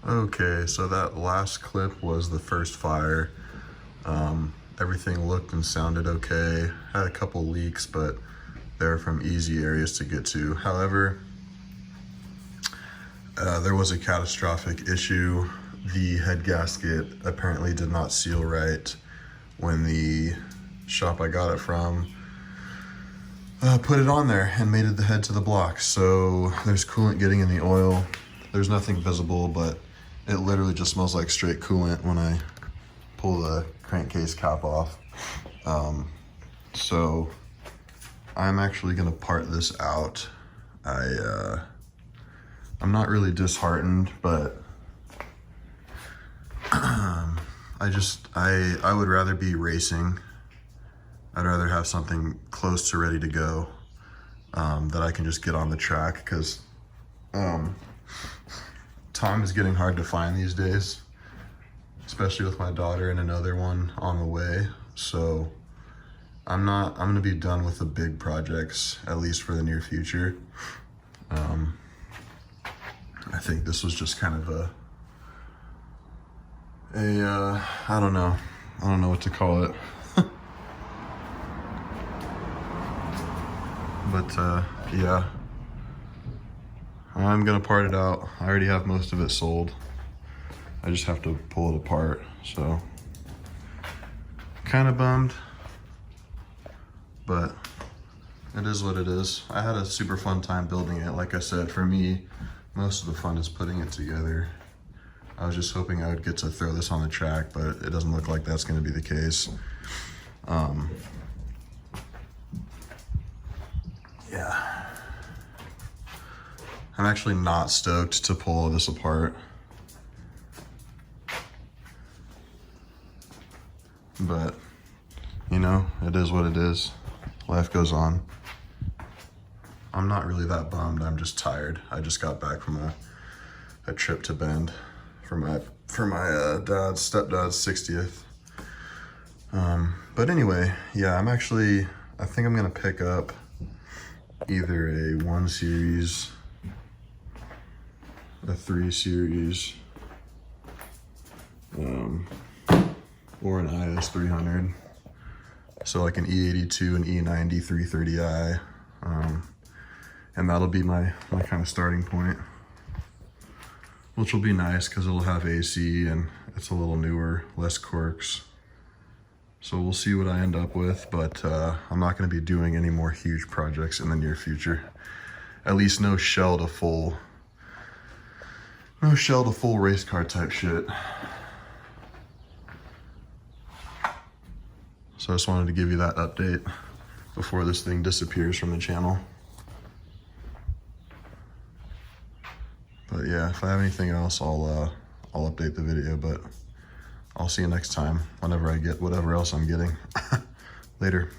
Okay, so that last clip was the first fire. Everything looked and sounded okay. Had a couple leaks, but they're from easy areas to get to. However, there was a catastrophic issue. The head gasket apparently did not seal right when the shop I got it from put it on there and mated the head to the block. So there's coolant getting in the oil. There's nothing visible, but it literally just smells like straight coolant when I pull the crankcase cap off. So I'm actually gonna part this out. I'm not really disheartened, but I would rather be racing. I'd rather have something close to ready to go that I can just get on the track, because time is getting hard to find these days, especially with my daughter and another one on the way. So I'm gonna be done with the big projects, at least for the near future. I think this was just kind of I don't know what to call it. But yeah, I'm gonna part it out. I already have most of it sold. I just have to pull it apart, so kind of bummed, but it is what it is. I had a super fun time building it. Like I said, for me, most of the fun is putting it together. I was just hoping I would get to throw this on the track, but it doesn't look like that's gonna be the case. Yeah. I'm actually not stoked to pull this apart. But, you know, it is what it is. Life goes on. I'm not really that bummed, I'm just tired. I just got back from a trip to Bend for my stepdad's 60th. But anyway, yeah, I think I'm gonna pick up either a 1 series, a 3 series, or an IS 300. So like an e82, an e90, 330i, and that'll be my kind of starting point, which will be nice because it'll have AC and it's a little newer, less quirks. So we'll see what I end up with, but I'm not gonna be doing any more huge projects in the near future. At least no shell to full race car type shit. So I just wanted to give you that update before this thing disappears from the channel. But yeah, if I have anything else, I'll update the video, but I'll see you next time whenever I get whatever else I'm getting. Later.